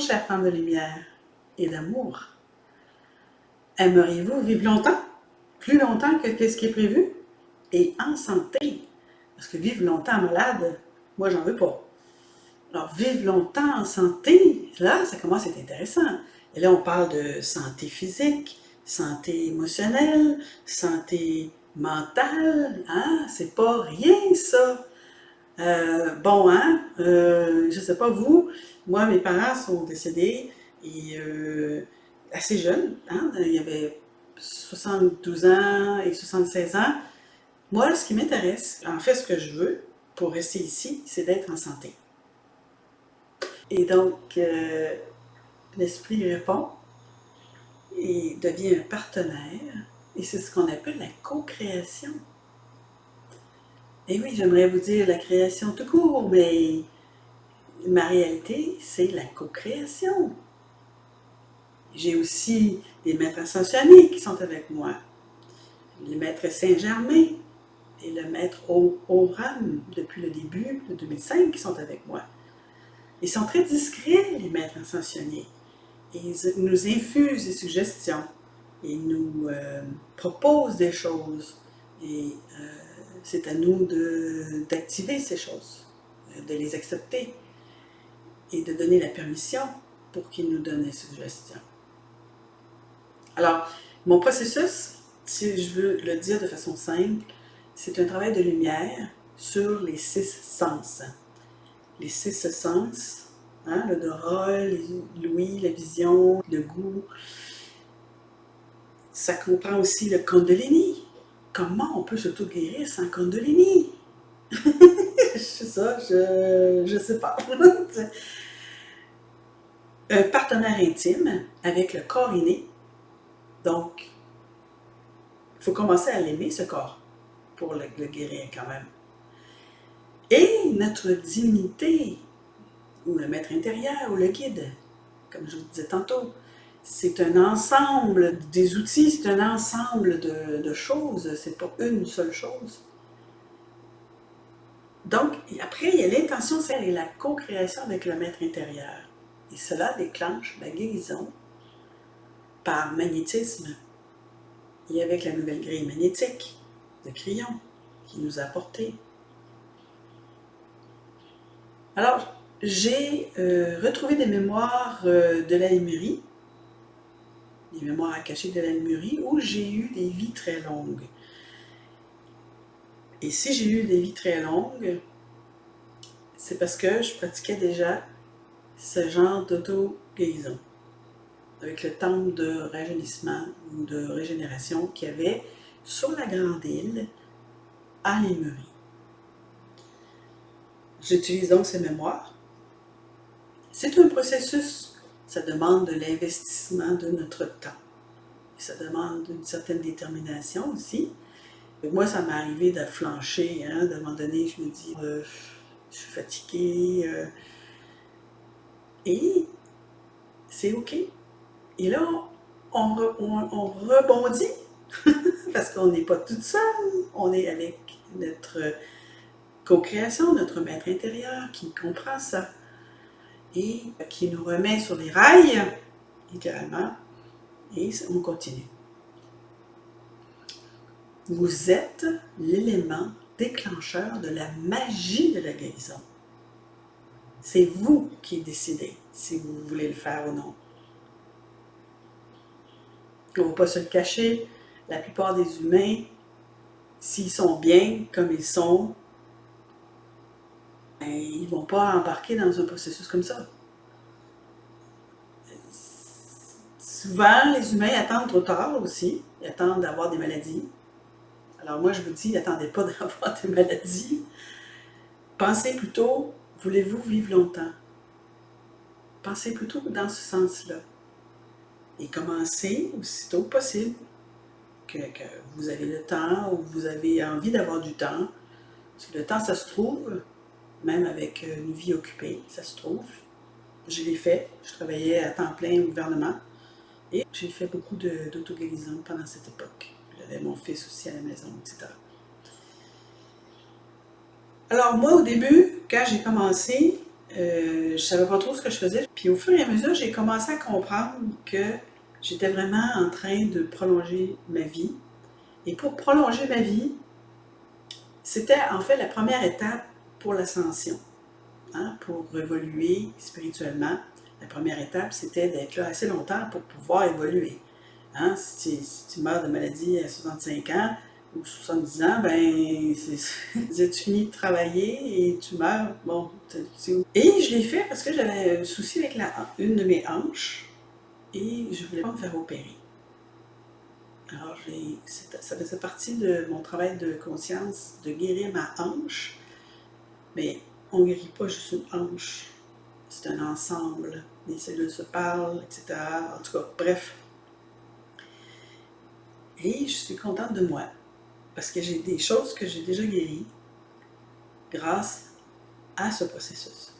chère femme de lumière et d'amour, aimeriez-vous vivre longtemps? Plus longtemps que ce qui est prévu? Et en santé? Parce que vivre longtemps malade, moi j'en veux pas. Alors vivre longtemps en santé, là ça commence à être intéressant. Et là on parle de santé physique, santé émotionnelle, santé mentale, hein? C'est pas rien ça. Bon, hein, je sais pas vous, moi mes parents sont décédés et assez jeunes, hein, il y avait 72 ans et 76 ans. Moi, ce qui m'intéresse, en fait ce que je veux pour rester ici, c'est d'être en santé. Et donc, l'esprit répond et devient un partenaire et c'est ce qu'on appelle la co-création. Et oui, j'aimerais vous dire la création tout court, mais ma réalité, c'est la co-création. J'ai aussi des maîtres ascensionnés qui sont avec moi. Les maîtres Saint-Germain et le maître Oram, depuis le début de 2005, qui sont avec moi. Ils sont très discrets, les maîtres ascensionnés. Ils nous infusent des suggestions. Ils nous proposent des choses. Et c'est à nous d'activer ces choses, de les accepter et de donner la permission pour qu'ils nous donnent des suggestions. Alors, mon processus, si je veux le dire de façon simple, c'est un travail de lumière sur les 6 sens. Les 6 sens, hein, l'odorat, l'ouïe, la vision, le goût. Ça comprend aussi le Kundalini. Comment on peut s'auto-guérir sans Kundalini? C'est ça, je sais pas. Un partenaire intime avec le corps inné. Donc, il faut commencer à l'aimer, ce corps, pour le guérir quand même. Et notre divinité, ou le maître intérieur, ou le guide, comme je vous disais tantôt, c'est un ensemble des outils, c'est un ensemble de choses, c'est pas une seule chose. Donc, après, il y a l'intention et la co-création avec le maître intérieur. Et cela déclenche la guérison par magnétisme et avec la nouvelle grille magnétique de Crayon qui nous a apporté. Alors, j'ai retrouvé des mémoires de la Lémurie, des mémoires akashiques de la Lémurie, où j'ai eu des vies très longues. Et si j'ai eu des vies très longues, c'est parce que je pratiquais déjà ce genre d'auto-guérison, avec le temple de rajeunissement ou de régénération qu'il y avait sur la grande île à Lémurie. J'utilise donc ces mémoires. C'est un processus, ça demande de l'investissement de notre temps. Ça demande une certaine détermination aussi. Moi, ça m'est arrivé de flancher, hein, à un moment donné, je me dis, je suis fatiguée, et c'est OK. Et là, on rebondit, parce qu'on n'est pas toute seule, on est avec notre co-création, notre maître intérieur qui comprend ça et qui nous remet sur les rails, littéralement, et on continue. Vous êtes l'élément déclencheur de la magie de la guérison. C'est vous qui décidez si vous voulez le faire ou non. On ne va pas se le cacher, la plupart des humains, s'ils sont bien comme ils sont, ils ne vont pas embarquer dans un processus comme ça. Souvent, les humains attendent trop tard aussi, ils attendent d'avoir des maladies. Alors moi, je vous dis, attendez pas d'avoir des maladies. Pensez plutôt, voulez-vous vivre longtemps? Pensez plutôt dans ce sens-là. Et commencez aussitôt que possible, que vous avez le temps ou vous avez envie d'avoir du temps. Parce que le temps, ça se trouve, même avec une vie occupée, ça se trouve. Je l'ai fait, je travaillais à temps plein au gouvernement et j'ai fait beaucoup d'auto-guérison pendant cette époque. J'avais mon fils aussi à la maison, etc. Alors moi, au début, quand j'ai commencé, je savais pas trop ce que je faisais. Puis au fur et à mesure, j'ai commencé à comprendre que j'étais vraiment en train de prolonger ma vie. Et pour prolonger ma vie, c'était en fait la première étape pour l'ascension, hein, pour évoluer spirituellement. La première étape, c'était d'être là assez longtemps pour pouvoir évoluer. Hein, si tu meurs de maladie à 65 ans ou 70 ans, ben, tu finis de travailler et tu meurs. Bon, et je l'ai fait parce que j'avais un souci avec une de mes hanches et je voulais pas me faire opérer. Alors, ça faisait partie de mon travail de conscience de guérir ma hanche, mais on ne guérit pas juste une hanche. C'est un ensemble. Les cellules se parlent, etc. En tout cas, bref. Et je suis contente de moi parce que j'ai des choses que j'ai déjà guéries grâce à ce processus.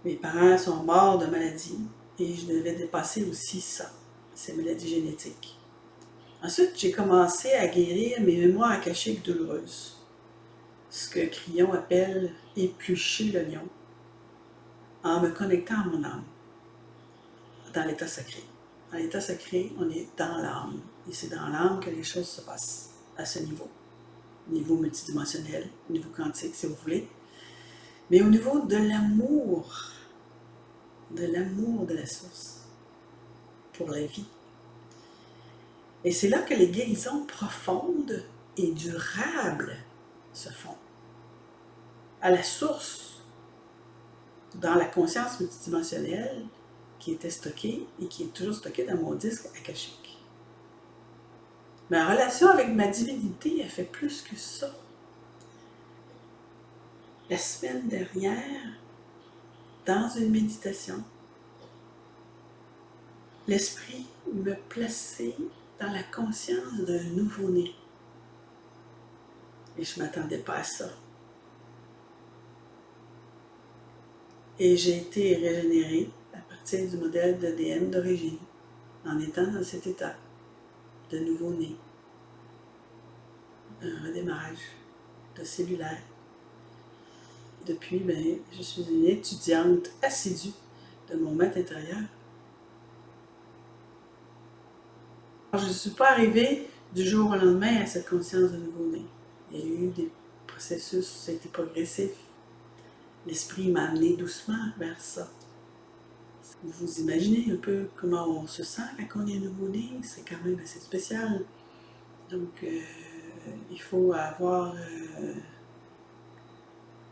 Mes parents sont morts de maladie et je devais dépasser aussi ça, ces maladies génétiques. Ensuite, j'ai commencé à guérir mes mémoires akashiques douloureuses, ce que Crillon appelle éplucher l'oignon, en me connectant à mon âme, dans l'état sacré. Dans l'état sacré, on est dans l'âme, et c'est dans l'âme que les choses se passent à ce niveau. Niveau multidimensionnel, niveau quantique, si vous voulez, mais au niveau de l'amour de la source pour la vie. Et c'est là que les guérisons profondes et durables se font. À la source, dans la conscience multidimensionnelle qui était stockée et qui est toujours stockée dans mon disque akashique. Ma relation avec ma divinité, elle fait plus que ça. La semaine dernière, dans une méditation, l'esprit me plaçait dans la conscience d'un nouveau-né. Et je ne m'attendais pas à ça. Et j'ai été régénérée à partir du modèle d'ADN d'origine, en étant dans cet état de nouveau-né. Un redémarrage de cellulaire. Depuis, je suis une étudiante assidue de mon maître intérieur. Alors, je ne suis pas arrivée du jour au lendemain à cette conscience de nouveau-né. Il y a eu des processus, ça a été progressif. L'esprit m'a amené doucement vers ça. Vous imaginez un peu comment on se sent quand on est nouveau-né, c'est quand même assez spécial. Donc, il faut avoir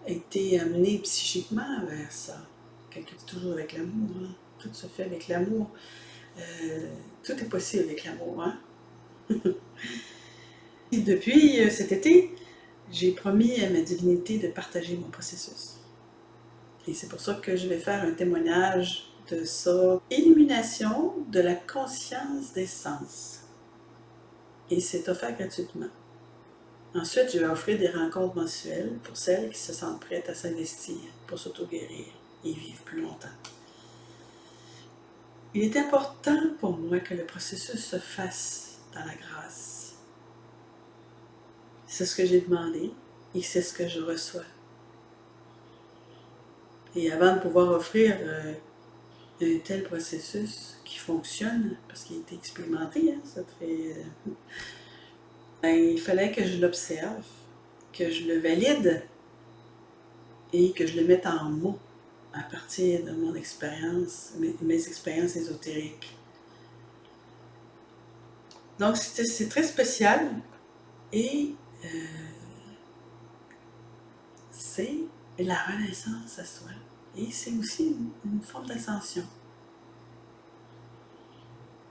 été amené psychiquement vers ça. Toujours avec l'amour, hein? Tout se fait avec l'amour. Tout est possible avec l'amour. Hein? Et depuis cet été, j'ai promis à ma divinité de partager mon processus. Et c'est pour ça que je vais faire un témoignage de ça. Illumination de la conscience des sens. Et c'est offert gratuitement. Ensuite, je vais offrir des rencontres mensuelles pour celles qui se sentent prêtes à s'investir pour s'auto-guérir et vivre plus longtemps. Il est important pour moi que le processus se fasse dans la grâce. C'est ce que j'ai demandé et c'est ce que je reçois. Et avant de pouvoir offrir un tel processus qui fonctionne, parce qu'il a été expérimenté, hein, ça fait... il fallait que je l'observe, que je le valide et que je le mette en mots à partir de mon expérience, mes expériences ésotériques. Donc c'est très spécial et c'est la renaissance à soi. Et c'est aussi une forme d'ascension.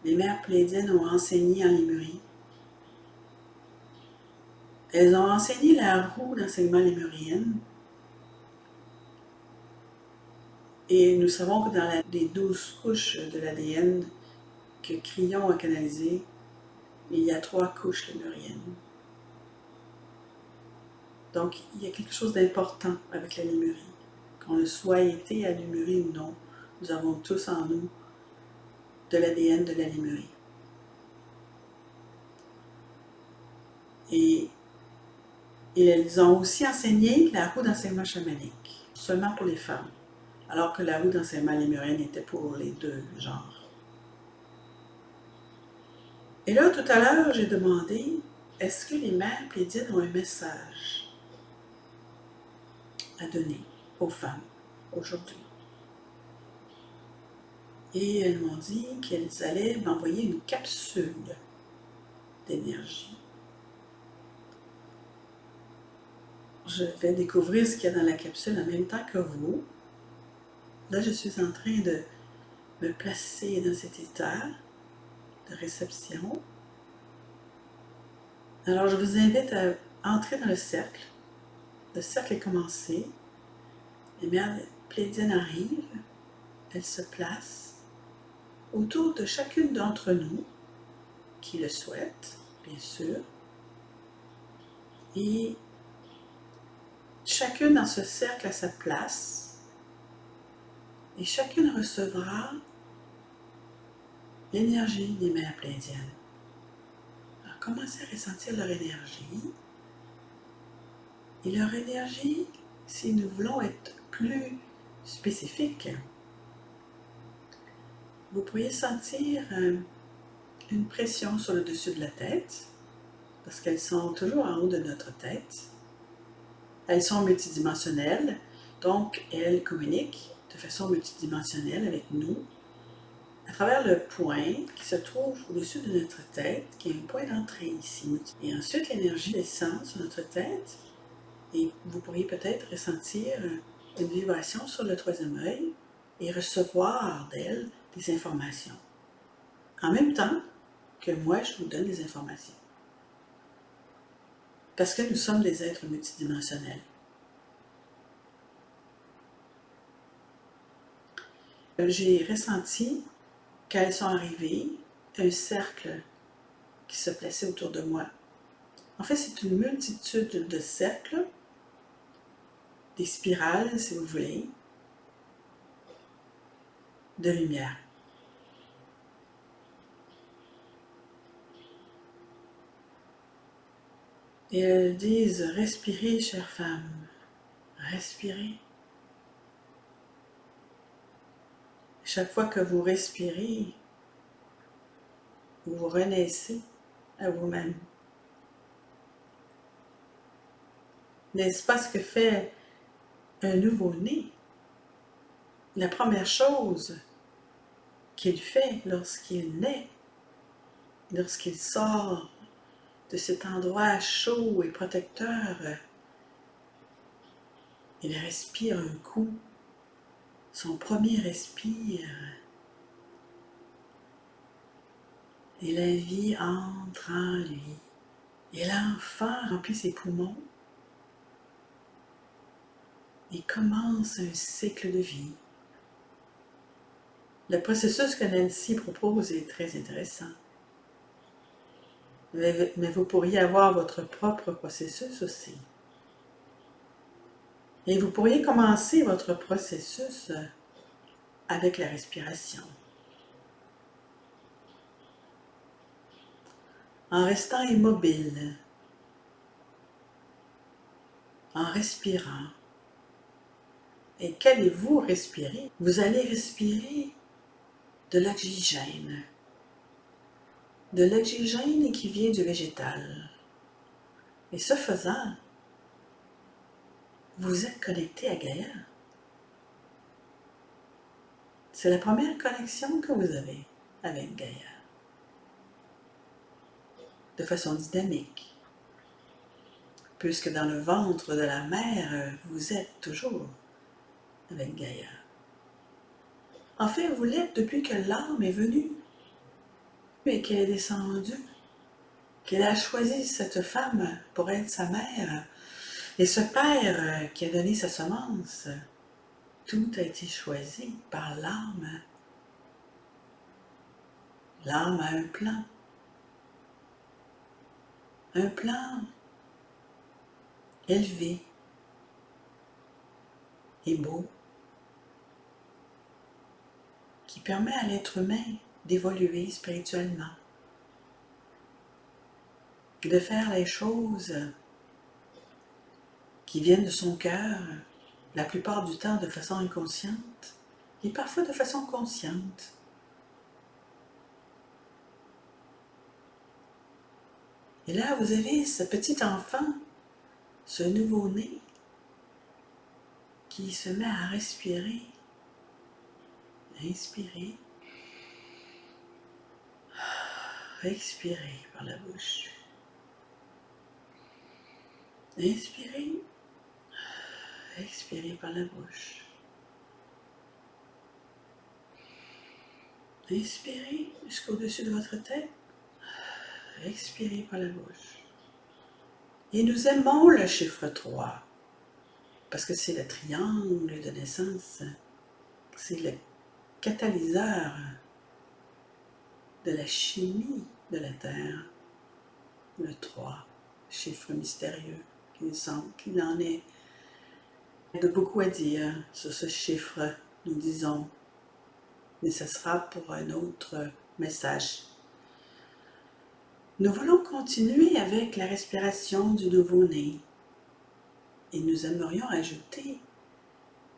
Les mères plédiennes ont enseigné en Lémurie. Elles ont enseigné la roue d'enseignement lémurienne. Et nous savons que dans les 12 couches de l'ADN que Crillon a canalisées, il y a 3 couches lémuriennes. Donc, il y a quelque chose d'important avec la Lémurie. Qu'on le soit été à Lémurie ou non, nous avons tous en nous de l'ADN de la Lémurie. Et elles ont aussi enseigné la roue d'enseignement chamanique. seulement pour les femmes, alors que la roue d'enseignement lémurien était pour les deux genres. Et là, tout à l'heure, j'ai demandé, est-ce que les mères plédiennes ont un message à donner aux femmes aujourd'hui? Et elles m'ont dit qu'elles allaient m'envoyer une capsule d'énergie. Je vais découvrir ce qu'il y a dans la capsule en même temps que vous. Là, je suis en train de me placer dans cet état de réception. Alors, je vous invite à entrer dans le cercle. Le cercle est commencé. Les mères plédiennes arrivent. Elles se placent autour de chacune d'entre nous qui le souhaite, bien sûr. Et chacune dans ce cercle a sa place. Et chacune recevra l'énergie des mères plédiennes. Alors, commencez à ressentir leur énergie. Et leur énergie, si nous voulons être plus spécifiques, vous pourriez sentir une pression sur le dessus de la tête, parce qu'elles sont toujours en haut de notre tête. Elles sont multidimensionnelles, donc elles communiquent de façon multidimensionnelle avec nous à travers le point qui se trouve au-dessus de notre tête, qui est un point d'entrée ici. Et ensuite, l'énergie descend sur notre tête et vous pourriez peut-être ressentir une vibration sur le troisième œil et recevoir d'elle des informations. En même temps que moi, je vous donne des informations. Parce que nous sommes des êtres multidimensionnels. J'ai ressenti, quand elles sont arrivées, un cercle qui se plaçait autour de moi. En fait, c'est une multitude de cercles, des spirales, si vous voulez, de lumière. Et elles disent, respirez, chère femme, respirez. Chaque fois que vous respirez, vous renaissez à vous-même. N'est-ce pas ce que fait un nouveau-né? La première chose qu'il fait lorsqu'il naît, lorsqu'il sort de cet endroit chaud et protecteur, il respire un coup, son premier respire, et la vie entre en lui. Et l'enfant remplit ses poumons et commence un cycle de vie. Le processus que Nancy propose est très intéressant. Mais vous pourriez avoir votre propre processus aussi. Et vous pourriez commencer votre processus avec la respiration. En restant immobile, en respirant. Et qu'allez-vous respirer? Vous allez respirer de l'oxygène. De l'oxygène qui vient du végétal. Et ce faisant, vous êtes connecté à Gaïa. C'est la première connexion que vous avez avec Gaïa. De façon dynamique. Puisque dans le ventre de la mère, vous êtes toujours avec Gaïa. En fait, vous l'êtes depuis que l'âme est venue et qu'elle est descendue, qu'elle a choisi cette femme pour être sa mère, et ce père qui a donné sa semence. Tout a été choisi par l'âme. L'âme a un plan. Un plan élevé et beau qui permet à l'être humain d'évoluer spirituellement, de faire les choses qui viennent de son cœur la plupart du temps de façon inconsciente, et parfois de façon consciente. Et là, vous avez ce petit enfant, ce nouveau-né, qui se met à respirer, inspirer, expirer par la bouche. Inspirez, expirez par la bouche. Inspirez jusqu'au-dessus de votre tête, expirez par la bouche. Et nous aimons le chiffre 3, parce que c'est le triangle de naissance, c'est le catalyseur de la chimie de la Terre, le 3, chiffre mystérieux, qu'il semble qu'il en est de beaucoup à dire sur ce chiffre, nous disons, mais ce sera pour un autre message. Nous voulons continuer avec la respiration du nouveau-né et nous aimerions ajouter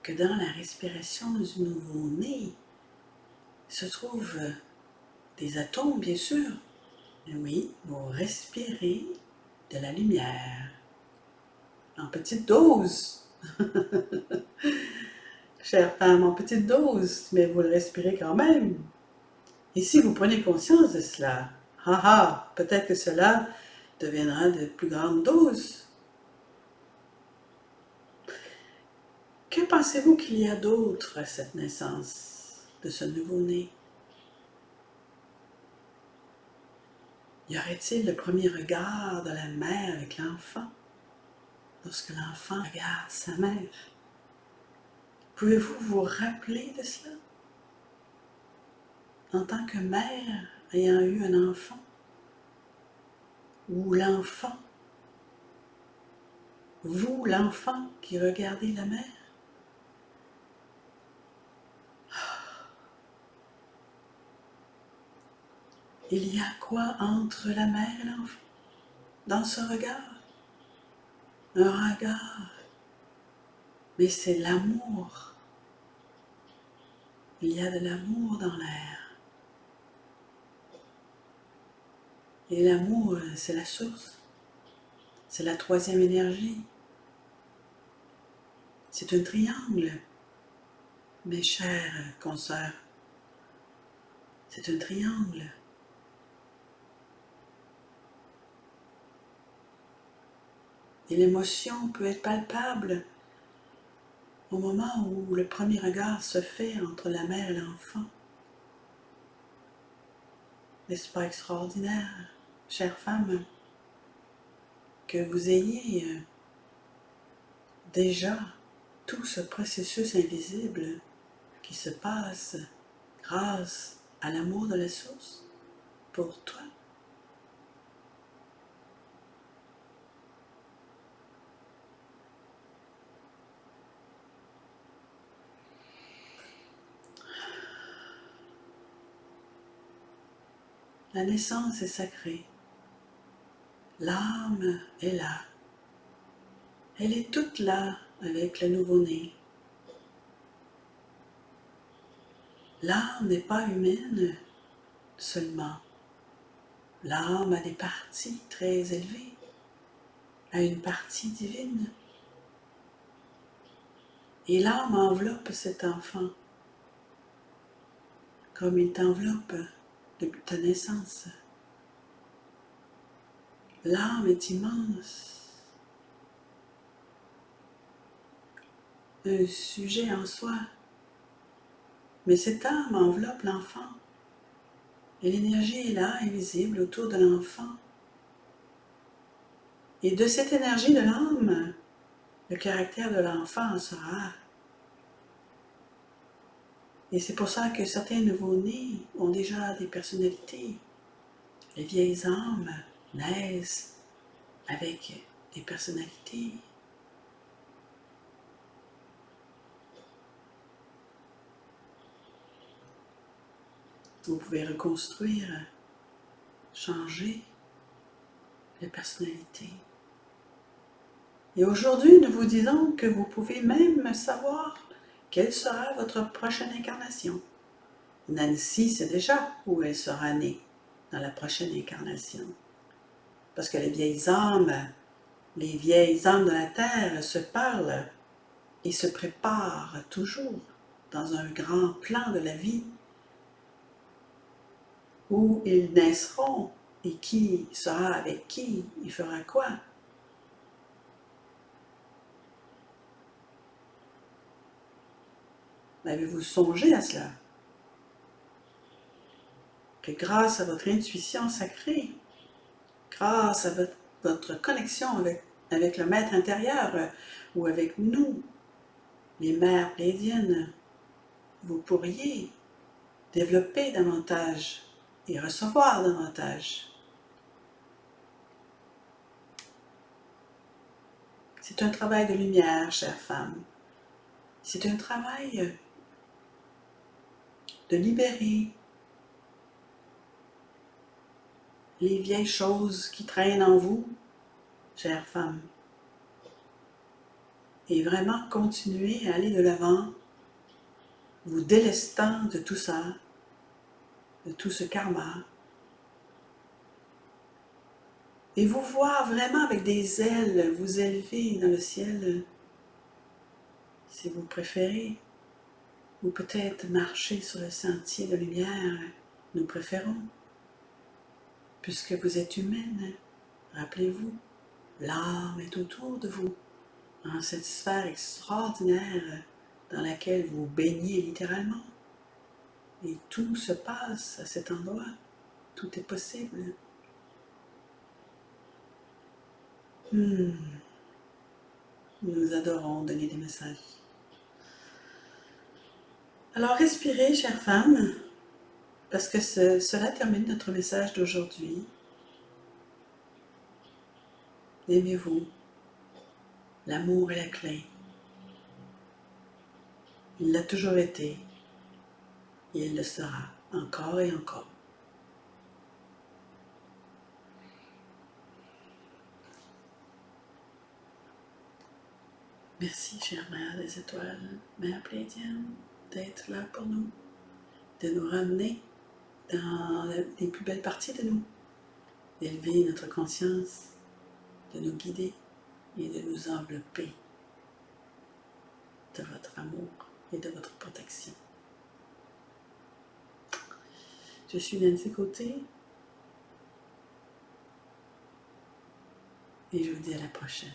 que dans la respiration du nouveau-né se trouvent des atomes, bien sûr. Et oui, vous respirez de la lumière en petite dose. Chère femme, en petite dose, mais vous le respirez quand même. Et si vous prenez conscience de cela, peut-être que cela deviendra de plus grandes doses. Que pensez-vous qu'il y a d'autre à cette naissance de ce nouveau-né? Y aurait-il le premier regard de la mère avec l'enfant, lorsque l'enfant regarde sa mère? Pouvez-vous vous rappeler de cela? En tant que mère ayant eu un enfant, ou l'enfant, vous l'enfant qui regardez la mère? Il y a quoi entre la mère et l'enfant dans ce regard? Un regard, mais c'est l'amour. Il y a de l'amour dans l'air. Et l'amour, c'est la source. C'est la troisième énergie. C'est un triangle, mes chers consoeurs. C'est un triangle. Et l'émotion peut être palpable au moment où le premier regard se fait entre la mère et l'enfant. N'est-ce pas extraordinaire, chère femme, que vous ayez déjà tout ce processus invisible qui se passe grâce à l'amour de la source pour toi? La naissance est sacrée. L'âme est là. Elle est toute là avec le nouveau-né. L'âme n'est pas humaine seulement. L'âme a des parties très élevées, a une partie divine. Et l'âme enveloppe cet enfant comme il t'enveloppe depuis ta naissance. L'âme est immense, un sujet en soi. Mais cette âme enveloppe l'enfant. Et l'énergie est là, invisible, autour de l'enfant. Et de cette énergie de l'âme, le caractère de l'enfant sera. Et c'est pour ça que certains nouveau-nés ont déjà des personnalités. Les vieilles âmes naissent avec des personnalités. Vous pouvez reconstruire, changer les personnalités. Et aujourd'hui, nous vous disons que vous pouvez même savoir quelle sera votre prochaine incarnation. Nancy sait déjà où elle sera née dans la prochaine incarnation. Parce que les vieilles âmes de la terre se parlent et se préparent toujours dans un grand plan de la vie où ils naîtront et qui sera avec qui, il fera quoi. Avez-vous songé à cela? Que grâce à votre intuition sacrée, grâce à votre connexion avec le maître intérieur ou avec nous, les mères pléiadiennes, vous pourriez développer davantage et recevoir davantage. C'est un travail de lumière, chère femme. C'est un travail de libérer les vieilles choses qui traînent en vous, chère femme. Et vraiment continuer à aller de l'avant, vous délestant de tout ça, de tout ce karma. Et vous voir vraiment avec des ailes vous élever dans le ciel, si vous préférez. Ou peut-être marcher sur le sentier de lumière, nous préférons. Puisque vous êtes humaine, rappelez-vous, l'âme est autour de vous, dans cette sphère extraordinaire dans laquelle vous baignez littéralement. Et tout se passe à cet endroit, tout est possible. Nous adorons donner des messages. Alors respirez, chère femme, parce que cela termine notre message d'aujourd'hui. Aimez-vous. L'amour est la clé. Il l'a toujours été. Et il le sera encore et encore. Merci, chère Mère des Étoiles, Mère Pléiadienne, d'être là pour nous, de nous ramener dans les plus belles parties de nous, d'élever notre conscience, de nous guider et de nous envelopper de votre amour et de votre protection. Je suis Nancy Côté et je vous dis à la prochaine.